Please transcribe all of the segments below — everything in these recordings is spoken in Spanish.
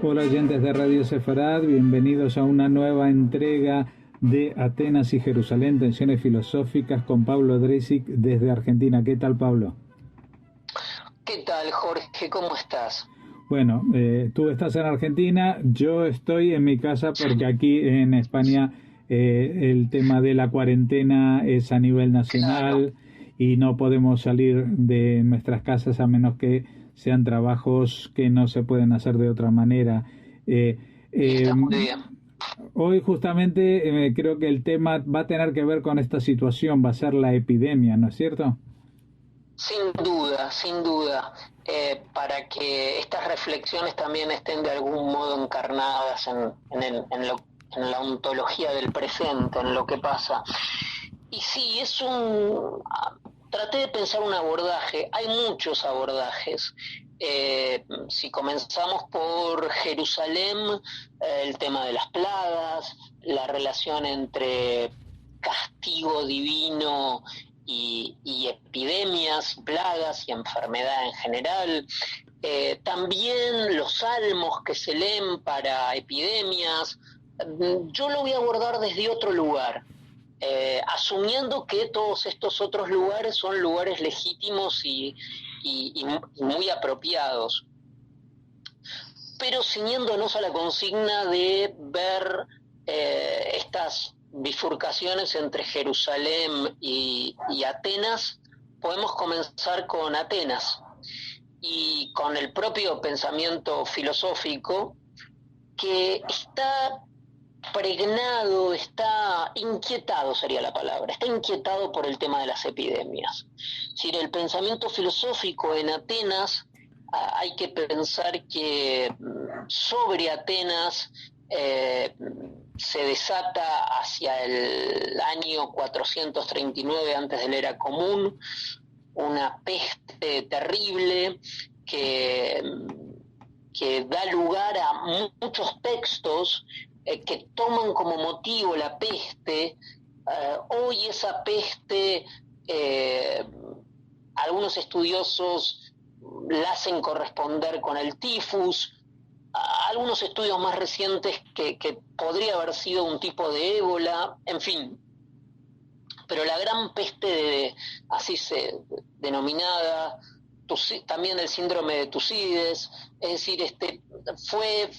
Hola oyentes de Radio Sefarad, bienvenidos a una nueva entrega de Atenas y Jerusalén, Tensiones Filosóficas con Pablo Dresig desde Argentina. ¿Qué tal, Pablo? ¿Qué tal, Jorge? ¿Cómo estás? Bueno, tú estás en Argentina, yo estoy en mi casa porque aquí en España el tema de la cuarentena es a nivel nacional. Claro. Y no podemos salir de nuestras casas a menos que sean trabajos que no se pueden hacer de otra manera. Eh, Y eh, está muy bien. Hoy justamente creo que el tema va a tener que ver con esta situación, va a ser la epidemia, ¿no es cierto? Sin duda, sin duda. Para que estas reflexiones también estén de algún modo encarnadas en la ontología del presente, en lo que pasa. Y sí, traté de pensar un abordaje, hay muchos abordajes. Si comenzamos por Jerusalén, el tema de las plagas, la relación entre castigo divino y epidemias, plagas y enfermedad en general. También los salmos que se leen para epidemias. Yo lo voy a abordar desde otro lugar, asumiendo que todos estos otros lugares son lugares legítimos y muy apropiados, pero ciñéndonos a la consigna de ver estas bifurcaciones entre Jerusalén y Atenas. Podemos comenzar con Atenas y con el propio pensamiento filosófico que está pregnado, está inquietado, sería la palabra, está inquietado por el tema de las epidemias. Es decir, el pensamiento filosófico en Atenas, hay que pensar que sobre Atenas se desata hacia el año 439 antes de la era común una peste terrible que da lugar a muchos textos que toman como motivo la peste. Hoy esa peste, algunos estudiosos la hacen corresponder con el tifus, algunos estudios más recientes que podría haber sido un tipo de ébola, en fin. Pero la gran peste, así se denominada, también el síndrome de Tucídides, es decir, fue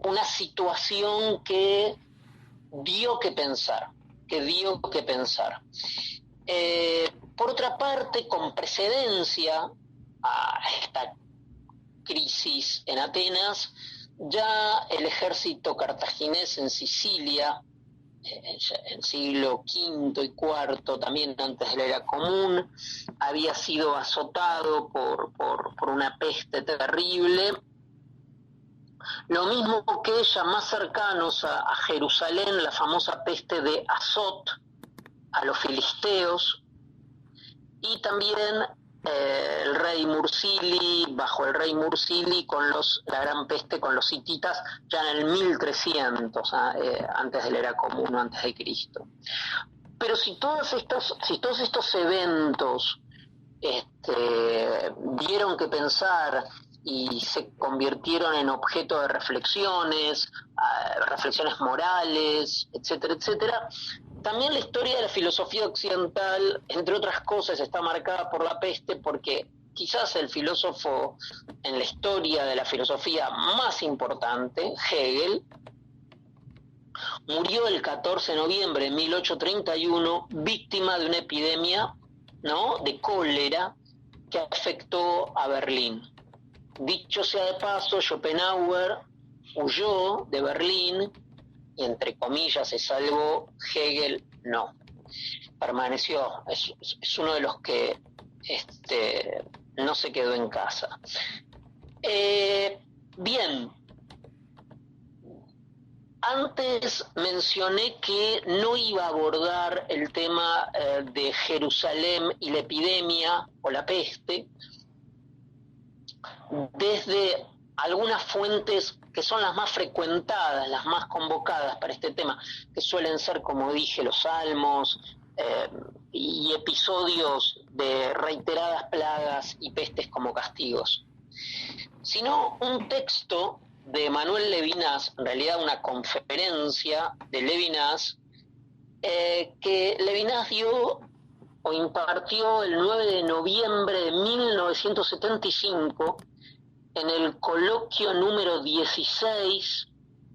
una situación que dio que pensar, por otra parte, con precedencia a esta crisis en Atenas, ya el ejército cartaginés en Sicilia, en siglo V y IV, también antes de la era común, había sido azotado por una peste terrible. Lo mismo que ya más cercanos a Jerusalén, la famosa peste de Azot, a los filisteos, y también el rey Mursili, bajo el rey Mursili, la gran peste con los hititas, ya en el 1300, antes de la era común, antes de Cristo. Pero si todos estos eventos dieron que pensar y se convirtieron en objeto de reflexiones morales, etcétera, etcétera, también la historia de la filosofía occidental, entre otras cosas, está marcada por la peste, porque quizás el filósofo en la historia de la filosofía más importante, Hegel, murió el 14 de noviembre de 1831 víctima de una epidemia, ¿no?, de cólera que afectó a Berlín. Dicho sea de paso, Schopenhauer huyó de Berlín y, entre comillas, se salvó. Hegel no, permaneció, es uno de los que no se quedó en casa. Bien, antes mencioné que no iba a abordar el tema de Jerusalén y la epidemia o la peste, desde algunas fuentes que son las más frecuentadas, las más convocadas para este tema, que suelen ser, como dije, los salmos y episodios de reiteradas plagas y pestes como castigos, sino un texto de Manuel Levinas, en realidad una conferencia de Levinas, que Levinas dio o impartió el 9 de noviembre de 1975 en el coloquio número 16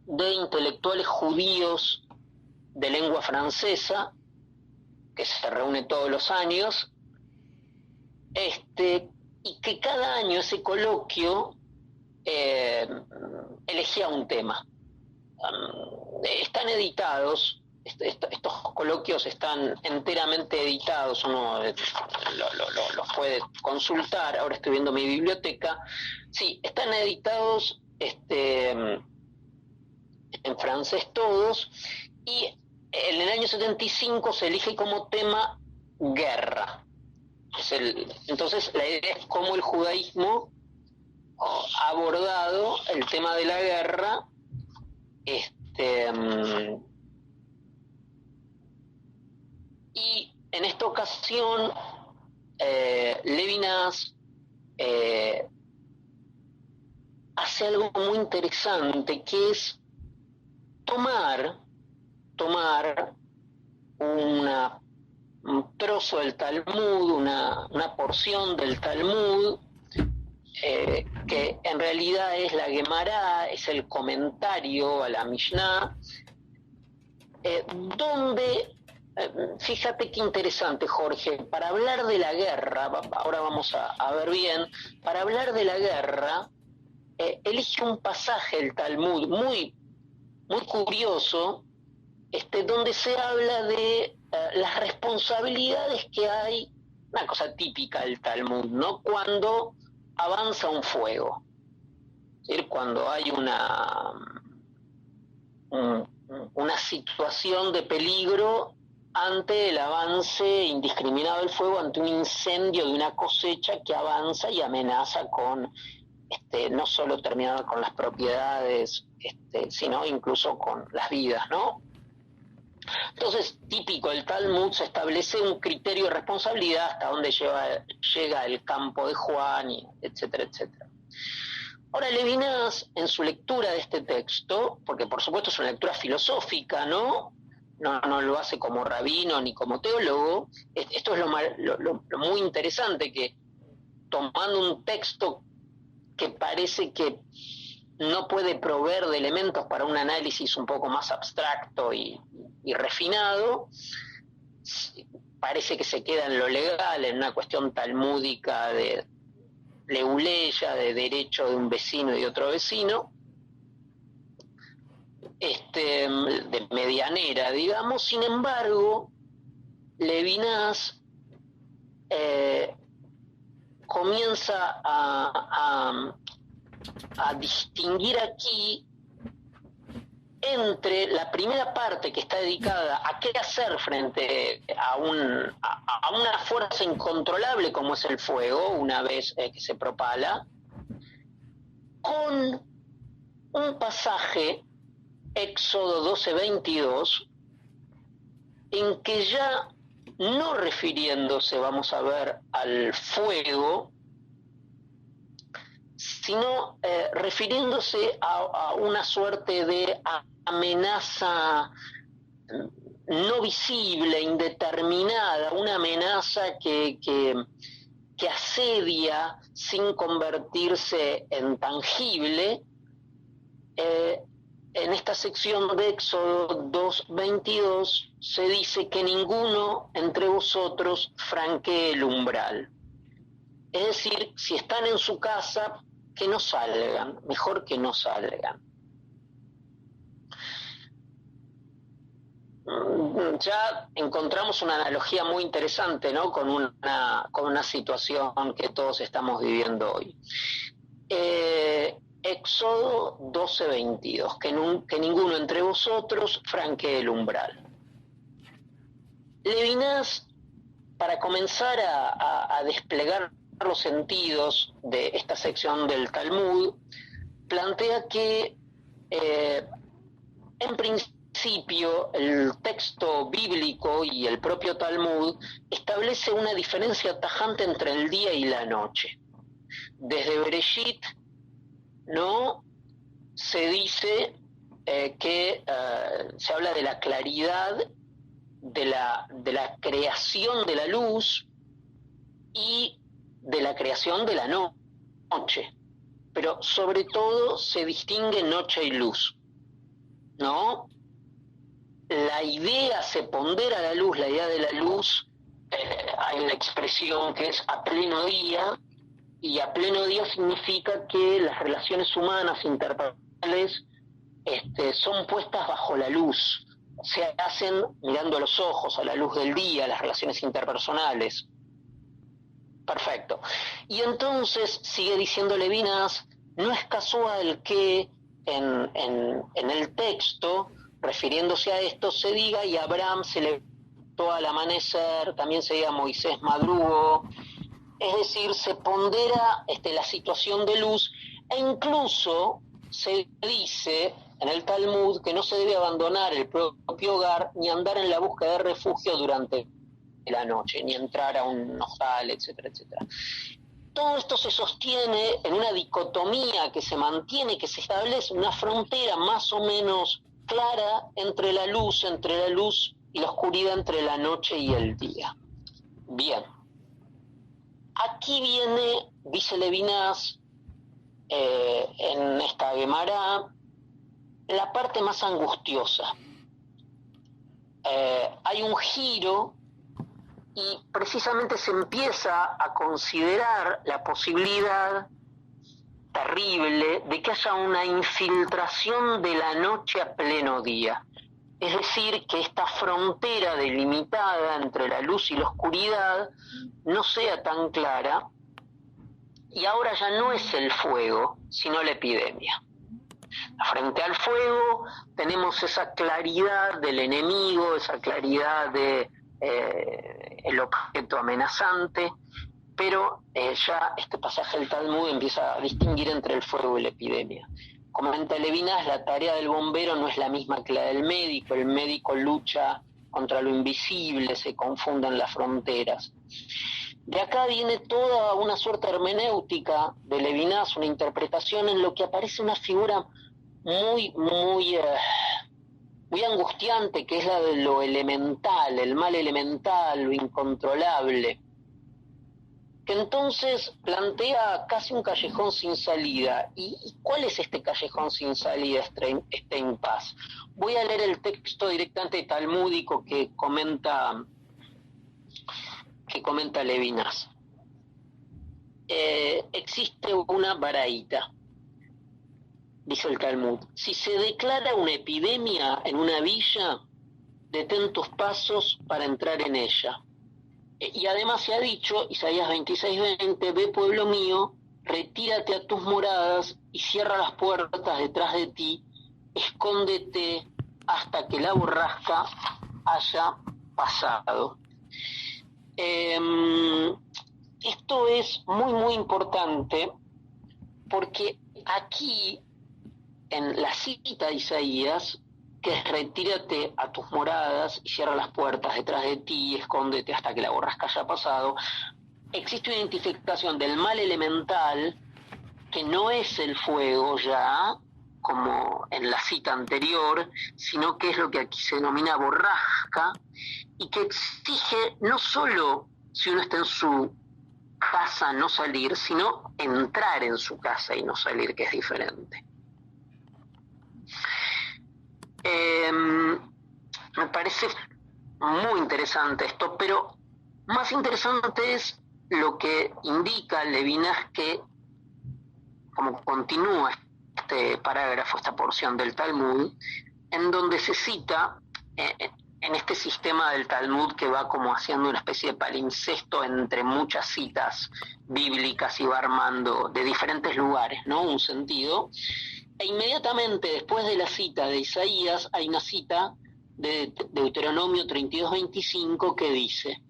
de intelectuales judíos de lengua francesa, que se reúne todos los años, y que cada año ese coloquio elegía un tema. Están editados, estos coloquios están enteramente editados, uno los puede consultar. Ahora estoy viendo mi biblioteca, sí, están editados en francés todos, y en el año 75 se elige como tema guerra. Entonces la idea es cómo el judaísmo ha abordado el tema de la guerra, y en esta ocasión Levinas hace algo muy interesante, que es tomar un trozo del Talmud, una porción del Talmud, que en realidad es la Gemara, es el comentario a la Mishnah, donde, fíjate qué interesante, Jorge, para hablar de la guerra, ahora vamos a ver bien, para hablar de la guerra, elige un pasaje del Talmud muy, muy curioso, donde se habla de las responsabilidades que hay, una cosa típica del Talmud, ¿no? Cuando avanza un fuego, es decir, cuando hay una situación de peligro ante el avance indiscriminado del fuego, ante un incendio de una cosecha que avanza y amenaza con no solo terminar con las propiedades, sino incluso con las vidas, ¿no? Entonces, típico del Talmud, se establece un criterio de responsabilidad hasta donde llega el campo de Juan, etcétera, etcétera. Ahora, Levinas, en su lectura de este texto, porque por supuesto es una lectura filosófica, ¿no? No lo hace como rabino ni como teólogo. Esto es lo muy interesante, que tomando un texto que parece que no puede proveer de elementos para un análisis un poco más abstracto y refinado, parece que se queda en lo legal, en una cuestión talmúdica de leuleya, de derecho de un vecino y de otro vecino, de medianera, digamos. Sin embargo, Levinas comienza a distinguir aquí entre la primera parte, que está dedicada a qué hacer frente a una fuerza incontrolable como es el fuego, una vez que se propala, con un pasaje, Éxodo 12:22, en que ya no refiriéndose, vamos a ver, al fuego, sino refiriéndose a una suerte de amenaza no visible, indeterminada, una amenaza que asedia sin convertirse en tangible. En esta sección de Éxodo 2:22 se dice que ninguno entre vosotros franquee el umbral. Es decir, si están en su casa, que no salgan, mejor que no salgan. Ya encontramos una analogía muy interesante, ¿no? con una situación que todos estamos viviendo hoy. Éxodo 12:22, que ninguno entre vosotros franquee el umbral. Levinas, para comenzar a desplegar los sentidos de esta sección del Talmud, plantea que en principio el texto bíblico y el propio Talmud establece una diferencia tajante entre el día y la noche. Desde Bereshit, ¿no?, se dice que se habla de la claridad de la creación de la luz y de la creación de la noche, pero sobre todo se distingue noche y luz, ¿no? La idea se pondera la luz, la idea de la luz, hay una expresión que es a pleno día, y a pleno día significa que las relaciones humanas interpersonales son puestas bajo la luz, se hacen mirando a los ojos, a la luz del día, las relaciones interpersonales. Perfecto. Y entonces, sigue diciendo Levinas, no es casual que en el texto, refiriéndose a esto, se diga y Abraham se levantó al amanecer, también se diga Moisés madrugó, es decir, se pondera la situación de luz, e incluso se dice en el Talmud que no se debe abandonar el propio hogar ni andar en la búsqueda de refugio durante la noche, ni entrar a un hostal, etcétera, etcétera. Todo esto se sostiene en una dicotomía que se mantiene, que se establece una frontera más o menos clara entre la luz y la oscuridad, entre la noche y el día. Bien. Aquí viene, dice Levinas, en esta Gemara, la parte más angustiosa. Hay un giro y precisamente se empieza a considerar la posibilidad terrible de que haya una infiltración de la noche a pleno día. Es decir, que esta frontera delimitada entre la luz y la oscuridad no sea tan clara, y ahora ya no es el fuego, sino la epidemia. Frente al fuego tenemos esa claridad del enemigo, esa claridad de el objeto amenazante, pero ya este pasaje del Talmud empieza a distinguir entre el fuego y la epidemia. Comenta Levinas, la tarea del bombero no es la misma que la del médico. El médico lucha contra lo invisible, se confunden las fronteras. De acá viene toda una suerte hermenéutica de Levinas, una interpretación en lo que aparece una figura muy angustiante, que es la de lo elemental, el mal elemental, lo incontrolable, que entonces plantea casi un callejón sin salida. ¿Y cuál es este callejón sin salida, este impas? Voy a leer el texto directamente talmúdico que comenta Levinas. Existe una baraita, dice el Talmud: si se declara una epidemia en una villa, detén tus pasos para entrar en ella. Y además se ha dicho, Isaías 26:20, ve pueblo mío, retírate a tus moradas y cierra las puertas detrás de ti, escóndete hasta que la borrasca haya pasado. Esto es muy importante, porque aquí en la cita de Isaías, que es retírate a tus moradas y cierra las puertas detrás de ti, escóndete hasta que la borrasca haya pasado, existe una identificación del mal elemental que no es el fuego ya, como en la cita anterior, sino que es lo que aquí se denomina borrasca, y que exige no solo, si uno está en su casa, no salir, sino entrar en su casa y no salir, que es diferente. Me parece muy interesante esto, pero más interesante es lo que indica Levinas, que como continúa este parágrafo, esta porción del Talmud, en donde se cita en este sistema del Talmud que va como haciendo una especie de palimpsesto entre muchas citas bíblicas y va armando de diferentes lugares, ¿no?, un sentido. E inmediatamente después de la cita de Isaías hay una cita de Deuteronomio 32:25 que dice: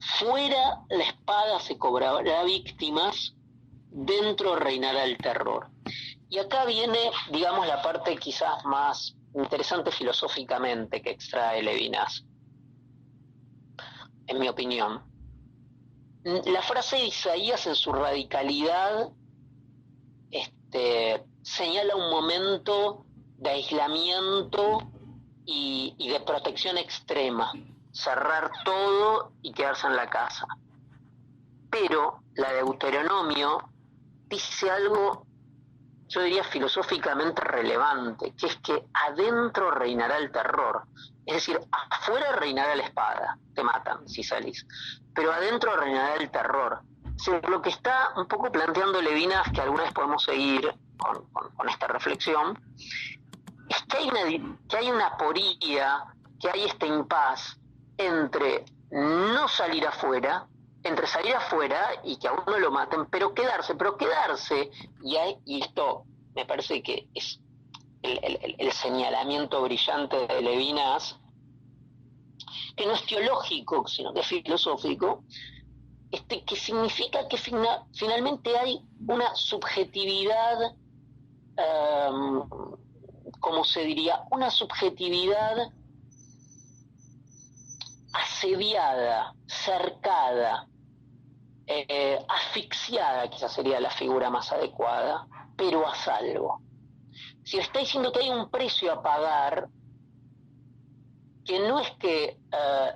fuera la espada se cobrará víctimas, dentro reinará el terror. Y acá viene, digamos, la parte quizás más interesante filosóficamente que extrae Levinas, en mi opinión. La frase de Isaías en su radicalidad señala un momento de aislamiento y de protección extrema, cerrar todo y quedarse en la casa. Pero la de Deuteronomio dice algo, yo diría filosóficamente relevante, que es que adentro reinará el terror. Es decir, afuera reinará la espada, te matan si salís, pero adentro reinará el terror. O sea, lo que está un poco planteando Levinas, que alguna vez podemos seguir con esta reflexión, es que hay una aporía, que hay este impas entre no salir afuera, entre salir afuera y que a uno lo maten, pero quedarse, y esto me parece que es el señalamiento brillante de Levinas, que no es teológico, sino que es filosófico, que significa que finalmente hay una subjetividad, ¿cómo se diría? Una subjetividad asediada, cercada, asfixiada, quizás sería la figura más adecuada, pero a salvo. Si está diciendo que hay un precio a pagar, que no es que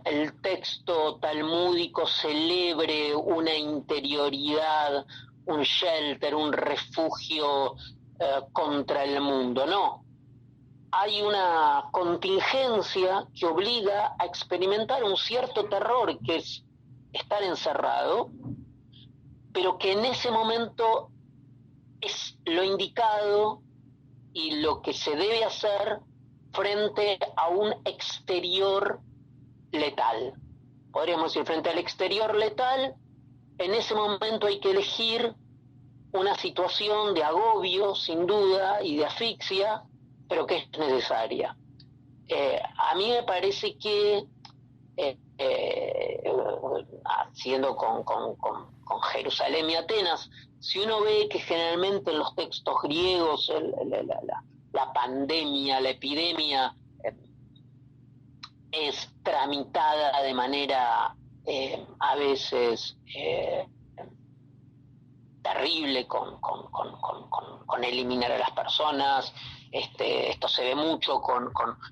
el texto talmúdico celebre una interioridad, un shelter, un refugio contra el mundo, no. Hay una contingencia que obliga a experimentar un cierto terror, que es estar encerrado, pero que en ese momento es lo indicado y lo que se debe hacer frente a un exterior letal. Podríamos decir, frente al exterior letal, en ese momento hay que elegir una situación de agobio, sin duda, y de asfixia, pero que es necesaria. A mí me parece que, siguiendo con Jerusalén y Atenas, si uno ve que generalmente en los textos griegos la pandemia, la epidemia es tramitada de manera a veces terrible, con eliminar a las personas. Esto se ve mucho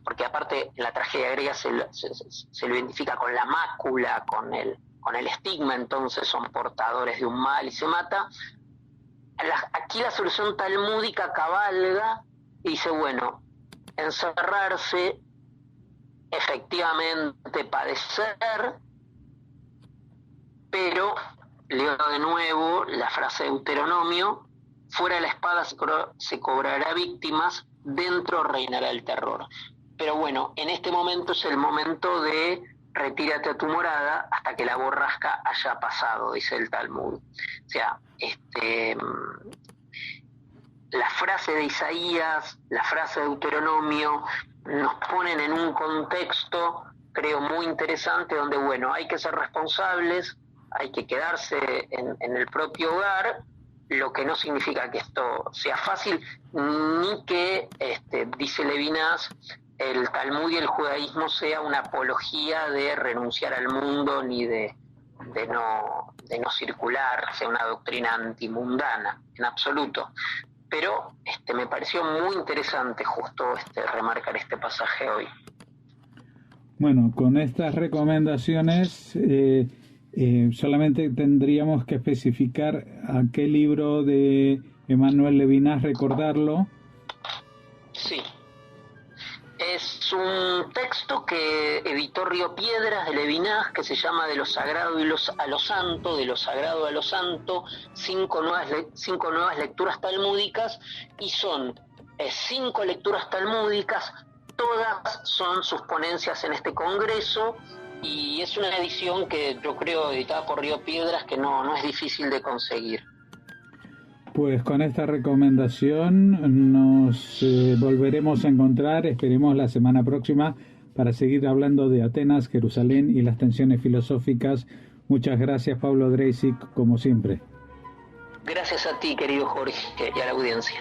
porque aparte en la tragedia griega se lo identifica con la mácula, con el estigma, entonces son portadores de un mal y se mata. Aquí la solución talmúdica cabalga y dice, bueno, encerrarse, efectivamente padecer, pero leo de nuevo la frase de Deuteronomio: fuera de la espada se cobrará víctimas, dentro reinará el terror. Pero bueno, en este momento es el momento de retírate a tu morada hasta que la borrasca haya pasado, dice el Talmud. O sea, la frase de Isaías, la frase de Deuteronomio nos ponen en un contexto, creo, muy interesante, donde, bueno, hay que ser responsables, hay que quedarse en el propio hogar, lo que no significa que esto sea fácil, ni que, dice Levinas, el Talmud y el judaísmo sea una apología de renunciar al mundo, ni de no circular, sea una doctrina antimundana, en absoluto. Pero me pareció muy interesante justo remarcar este pasaje hoy. Bueno, con estas recomendaciones solamente tendríamos que especificar a qué libro de Emmanuel Levinas recordarlo. Sí. Es un texto que editó Río Piedras de Levinas, que se llama De lo Sagrado a lo Santo, de lo Sagrado a lo Santo, 5 nuevas lecturas talmúdicas, y son 5 lecturas talmúdicas, todas son sus ponencias en este congreso, y es una edición que yo creo editada por Río Piedras que no es difícil de conseguir. Pues con esta recomendación nos volveremos a encontrar, esperemos la semana próxima, para seguir hablando de Atenas, Jerusalén y las tensiones filosóficas. Muchas gracias, Pablo Dreisig, como siempre. Gracias a ti, querido Jorge, y a la audiencia.